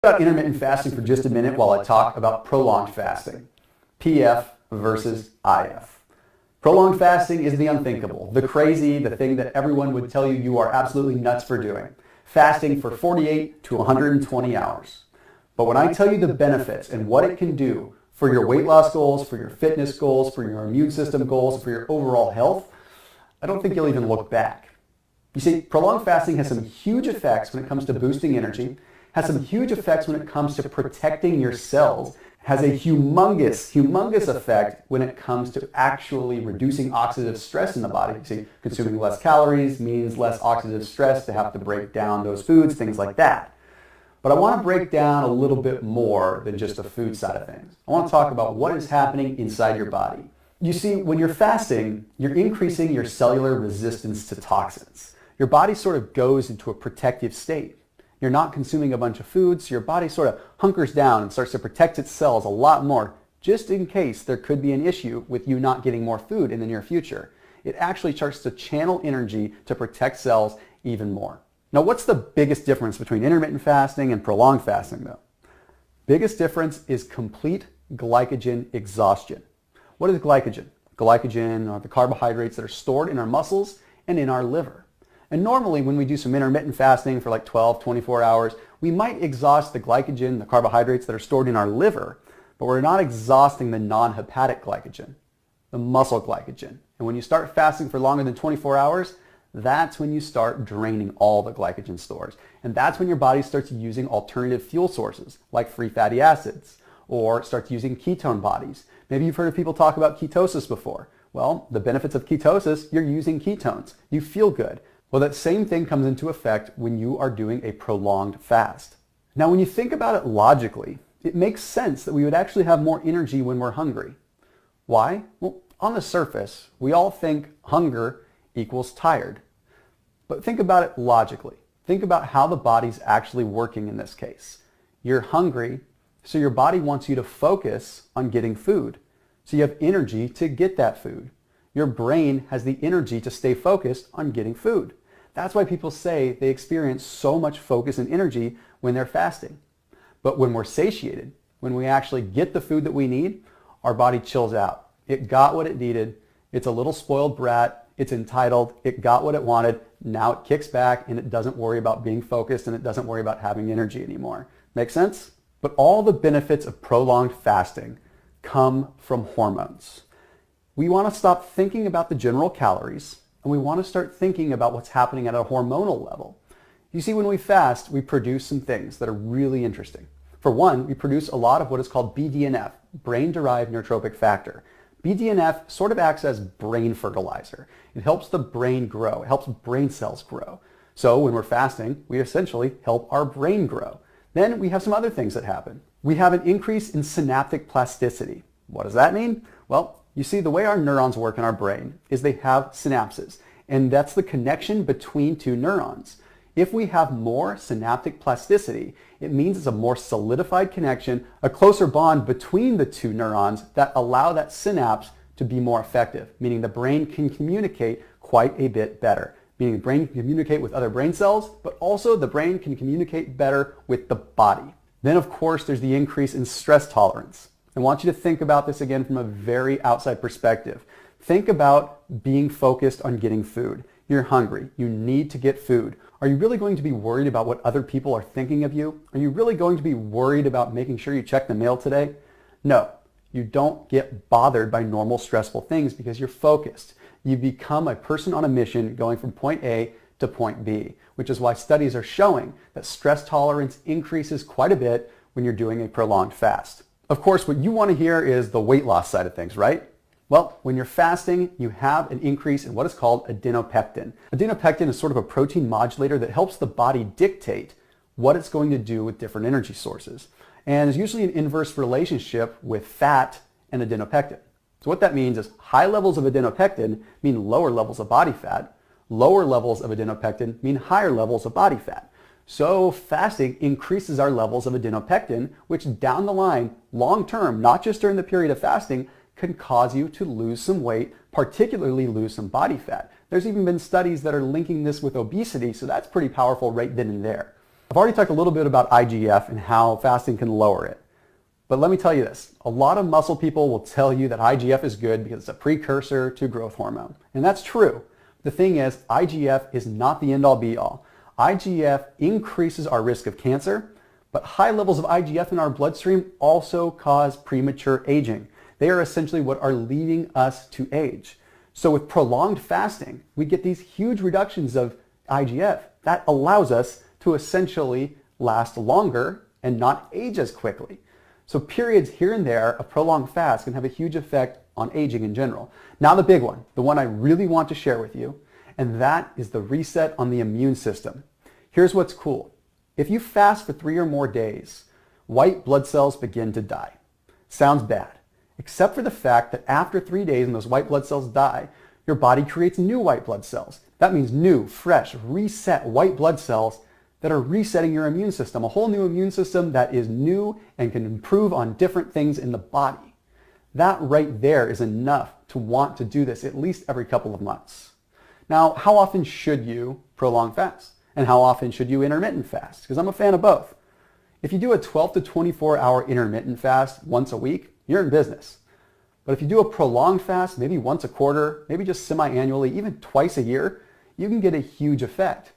About intermittent fasting for just a minute while I talk about prolonged fasting, PF versus IF. Prolonged fasting is the unthinkable, the crazy, the thing that everyone would tell you you are absolutely nuts for doing. Fasting for 48 to 120 hours. But when I tell you the benefits and what it can do for your weight loss goals, for your fitness goals, for your immune system goals, for your overall health, I don't think you'll even look back. You see, prolonged fasting has some huge effects when it comes to boosting energy, has some huge effects when it comes to protecting your cells, has a humongous effect when it comes to actually reducing oxidative stress in the body. You see, consuming less calories means less oxidative stress to have to break down those foods, things like that. But I want to break down a little bit more than just the food side of things. I want to talk about what is happening inside your body. You see, when you're fasting, you're increasing your cellular resistance to toxins. Your body sort of goes into a protective state. You're not consuming a bunch of food, so your body sort of hunkers down and starts to protect its cells a lot more, just in case there could be an issue with you not getting more food in the near future. It actually starts to channel energy to protect cells even more. Now, what's the biggest difference between intermittent fasting and prolonged fasting, though? Biggest difference is complete glycogen exhaustion. What is glycogen? Glycogen are the carbohydrates that are stored in our muscles and in our liver. And normally when we do some intermittent fasting for like 12, 24 hours, we might exhaust the glycogen, the carbohydrates that are stored in our liver, but we're not exhausting the non-hepatic glycogen, the muscle glycogen. And when you start fasting for longer than 24 hours, that's when you start draining all the glycogen stores. And that's when your body starts using alternative fuel sources like free fatty acids or starts using ketone bodies. Maybe you've heard of people talk about ketosis before. Well, the benefits of ketosis, you're using ketones. You feel good. Well, that same thing comes into effect when you are doing a prolonged fast. Now, when you think about it logically, it makes sense that we would actually have more energy when we're hungry. Why? Well, on the surface, we all think hunger equals tired. But think about it logically. Think about how the body's actually working in this case. You're hungry, so your body wants you to focus on getting food. So you have energy to get that food. Your brain has the energy to stay focused on getting food. That's why people say they experience so much focus and energy when they're fasting. But when we're satiated, when we actually get the food that we need, our body chills out. It got what it needed. It's a little spoiled brat. It's entitled. It got what it wanted. Now it kicks back and it doesn't worry about being focused and it doesn't worry about having energy anymore. Make sense? But all the benefits of prolonged fasting come from hormones. We want to stop thinking about the general calories and we want to start thinking about what's happening at a hormonal level. You see, when we fast, we produce some things that are really interesting. For one, we produce a lot of what is called BDNF, brain-derived neurotrophic factor. BDNF sort of acts as brain fertilizer. It helps the brain grow. It helps brain cells grow. So when we're fasting, we essentially help our brain grow. Then we have some other things that happen. We have an increase in synaptic plasticity. What does that mean? Well, you see, the way our neurons work in our brain is they have synapses, and that's the connection between two neurons. If we have more synaptic plasticity, it means it's a more solidified connection, a closer bond between the two neurons that allow that synapse to be more effective, meaning the brain can communicate quite a bit better. Meaning the brain can communicate with other brain cells, but also the brain can communicate better with the body. Then, of course, there's the increase in stress tolerance. I want you to think about this again from a very outside perspective. Think about being focused on getting food. You're hungry. You need to get food. Are you really going to be worried about what other people are thinking of you? Are you really going to be worried about making sure you check the mail today? No, you don't get bothered by normal stressful things because you're focused. You become a person on a mission going from point A to point B, which is why studies are showing that stress tolerance increases quite a bit when you're doing a prolonged fast. Of course, what you want to hear is the weight loss side of things, right? Well, when you're fasting, you have an increase in what is called adenopectin. Adenopectin is sort of a protein modulator that helps the body dictate what it's going to do with different energy sources. And there's usually an inverse relationship with fat and adenopectin. So what that means is high levels of adenopectin mean lower levels of body fat. Lower levels of adenopectin mean higher levels of body fat. So fasting increases our levels of adenopectin, which down the line, long term, not just during the period of fasting, can cause you to lose some weight, particularly lose some body fat. There's even been studies that are linking this with obesity, so that's pretty powerful right then and there. I've already talked a little bit about IGF and how fasting can lower it. But let me tell you this, a lot of muscle people will tell you that IGF is good because it's a precursor to growth hormone. And that's true. The thing is, IGF is not the end-all be-all. IGF increases our risk of cancer, but high levels of IGF in our bloodstream also cause premature aging. They are essentially what are leading us to age. So with prolonged fasting, we get these huge reductions of IGF. That allows us to essentially last longer and not age as quickly. So periods here and there of prolonged fast can have a huge effect on aging in general. Now the big one, the one I really want to share with you, and that is the reset on the immune system. Here's what's cool. If you fast for 3 or more days, white blood cells begin to die. Sounds bad, except for the fact that after 3 days and those white blood cells die, your body creates new white blood cells. That means new, fresh, reset white blood cells that are resetting your immune system, a whole new immune system that is new and can improve on different things in the body. That right there is enough to want to do this at least every couple of months. Now, how often should you prolong fast? And how often should you intermittent fast? Because I'm a fan of both. If you do a 12 to 24 hour intermittent fast once a week, you're in business. But if you do a prolonged fast, maybe once a quarter, maybe just semi-annually, even twice a year, you can get a huge effect.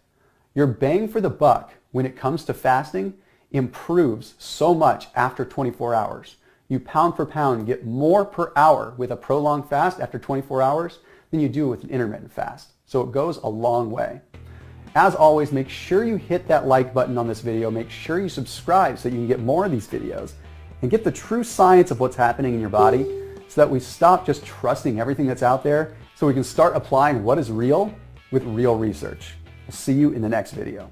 Your bang for the buck when it comes to fasting improves so much after 24 hours. You pound for pound get more per hour with a prolonged fast after 24 hours than you do with an intermittent fast. So it goes a long way. As always, make sure you hit that like button on this video. Make sure you subscribe so you can get more of these videos and get the true science of what's happening in your body so that we stop just trusting everything that's out there so we can start applying what is real with real research. I'll see you in the next video.